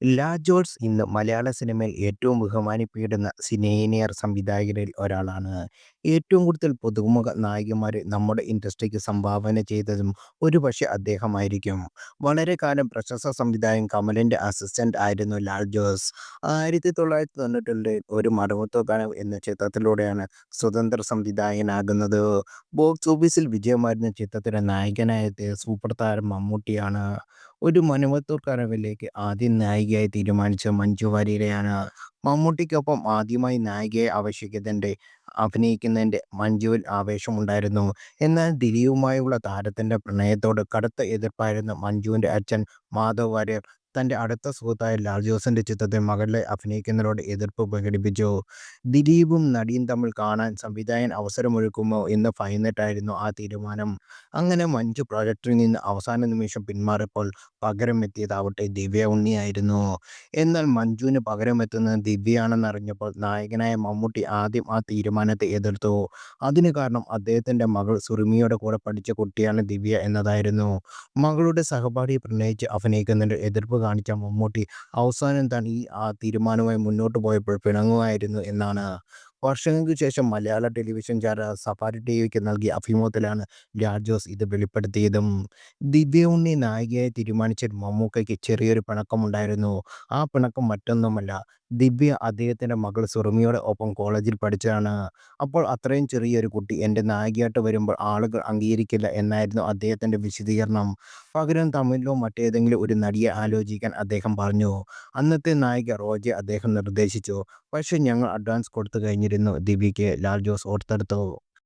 ലാൽ ജോസ് ഇന്ന് മലയാള സിനിമയിൽ ഏറ്റവും ബഹുമാനിക്കപ്പെടുന്ന സീനിയർ സംവിധായകരിൽ ഒരാളാണ്. ഏറ്റവും കൂടുതൽ പുതുമുഖ നായകന്മാരെ നമ്മുടെ ഇൻഡസ്ട്രിക്ക് സംഭാവന ചെയ്തതും ഒരുപക്ഷേ അദ്ദേഹമായിരിക്കും. വളരെ കാലം പ്രശസ്ത സംവിധായകൻ കമലിന്റെ അസിസ്റ്റന്റ് ആയിരുന്നു ലാൽ ജോസ്. 1992 ഒരു മടവത്തൊക്കാനം എന്ന ചിത്രത്തിലൂടെയാണ് സ്വതന്ത്ര സംവിധായകനാകുന്നത്. ബോക്സ് ഓഫീസിൽ വിജയമായിരുന്ന ചിത്രത്തിലെ നായകനായ സൂപ്പർ താരം മമ്മൂട്ടിയാണ്. ഒരു മനുവത്തൂർ കനവിലേക്ക് ആദ്യം നായികയായി തീരുമാനിച്ച മഞ്ജു വാര്യരെയാണ്. മമ്മൂട്ടിക്കൊപ്പം ആദ്യമായി നായികയെ അഭിനയിക്കുന്നതിന്റെ മഞ്ജുവിൽ ആവേശമുണ്ടായിരുന്നു. എന്നാൽ ദിലീപുമായുള്ള താരത്തിന്റെ പ്രണയത്തോട് കടുത്ത എതിർപ്പായിരുന്നു മഞ്ജുവിന്റെ അച്ഛൻ മാധവ് വാര്യർ തന്റെ അടുത്ത സുഹൃത്തായ ലാൽ ജോസിന്റെ ചിത്രത്തിൽ മകളെ അഭിനയിക്കുന്നതിനോട് എതിർപ്പ് പ്രകടിപ്പിച്ചു. ദിലീപും നടിയും തമ്മിൽ കാണാൻ സംവിധായകൻ അവസരമൊരുക്കുമോ എന്ന് ഭയന്നിട്ടായിരുന്നു ആ തീരുമാനം. അങ്ങനെ മഞ്ജു പ്രൊജക്ടിൽ നിന്ന് അവസാന നിമിഷം പിന്മാറിയപ്പോൾ പകരമെത്തിയതാവട്ടെ ദിവ്യ ഉണ്ണിയായിരുന്നു. എന്നാൽ മഞ്ജുവിന് പകരമെത്തുന്നത് ദിവ്യയാണെന്നറിഞ്ഞപ്പോൾ നായകനായ മമ്മൂട്ടി ആദ്യം ആ തീരുമാനത്തെ എതിർത്തു. അതിന് കാരണം അദ്ദേഹത്തിന്റെ മകൾ സുറുമിയുടെ കൂടെ പഠിച്ച കുട്ടിയാണ് ദിവ്യ എന്നതായിരുന്നു. മകളുടെ സഹപാഠിയെ പ്രണയിച്ച് അഭിനയിക്കുന്നതിൽ എതിർപ്പ് കാണിച്ച മമ്മൂട്ടി അവസാനം താൻ ആ തീരുമാനവുമായി മുന്നോട്ട് പോയപ്പോൾ പിണങ്ങുകയായിരുന്നു എന്നാണ്. വർഷങ്ങൾക്ക് ശേഷം മലയാള ടെലിവിഷൻ ചാനൽ സഫാരി ടിവിക്ക് നൽകിയ അഭിമുഖത്തിലാണ് ലാൽ ജോസ് ഇത് വെളിപ്പെടുത്തിയതും. ദിവ്യ ഉണ്ണി നായികയായി തീരുമാനിച്ചതിൽ മമ്മൂക്കയ്ക്ക് ചെറിയൊരു പിണക്കമുണ്ടായിരുന്നു. ആ പിണക്കം മറ്റൊന്നുമല്ല, ദിവ്യ അദ്ദേഹത്തിന്റെ മകൾ സുറുമിയുടെ ഒപ്പം കോളേജിൽ പഠിച്ചതാണ്. അപ്പോൾ അത്രയും ചെറിയൊരു കുട്ടി എൻ്റെ നായികയായിട്ട് വരുമ്പോൾ ആളുകൾ അംഗീകരിക്കില്ല എന്നായിരുന്നു അദ്ദേഹത്തിന്റെ വിശദീകരണം. പകരം തമിഴിലോ മറ്റേതെങ്കിലും ഒരു നടിയെ ആലോചിക്കാൻ അദ്ദേഹം പറഞ്ഞു. അന്നത്തെ നായിക റോജയെ അദ്ദേഹം നിർദ്ദേശിച്ചു. പക്ഷേ ഞങ്ങൾ അഡ്വാൻസ് കൊടുത്തു കഴിഞ്ഞിരുന്നു ദിവ്യയ്ക്ക്, ലാൽ ജോസ് ഓർത്തെടുത്തു.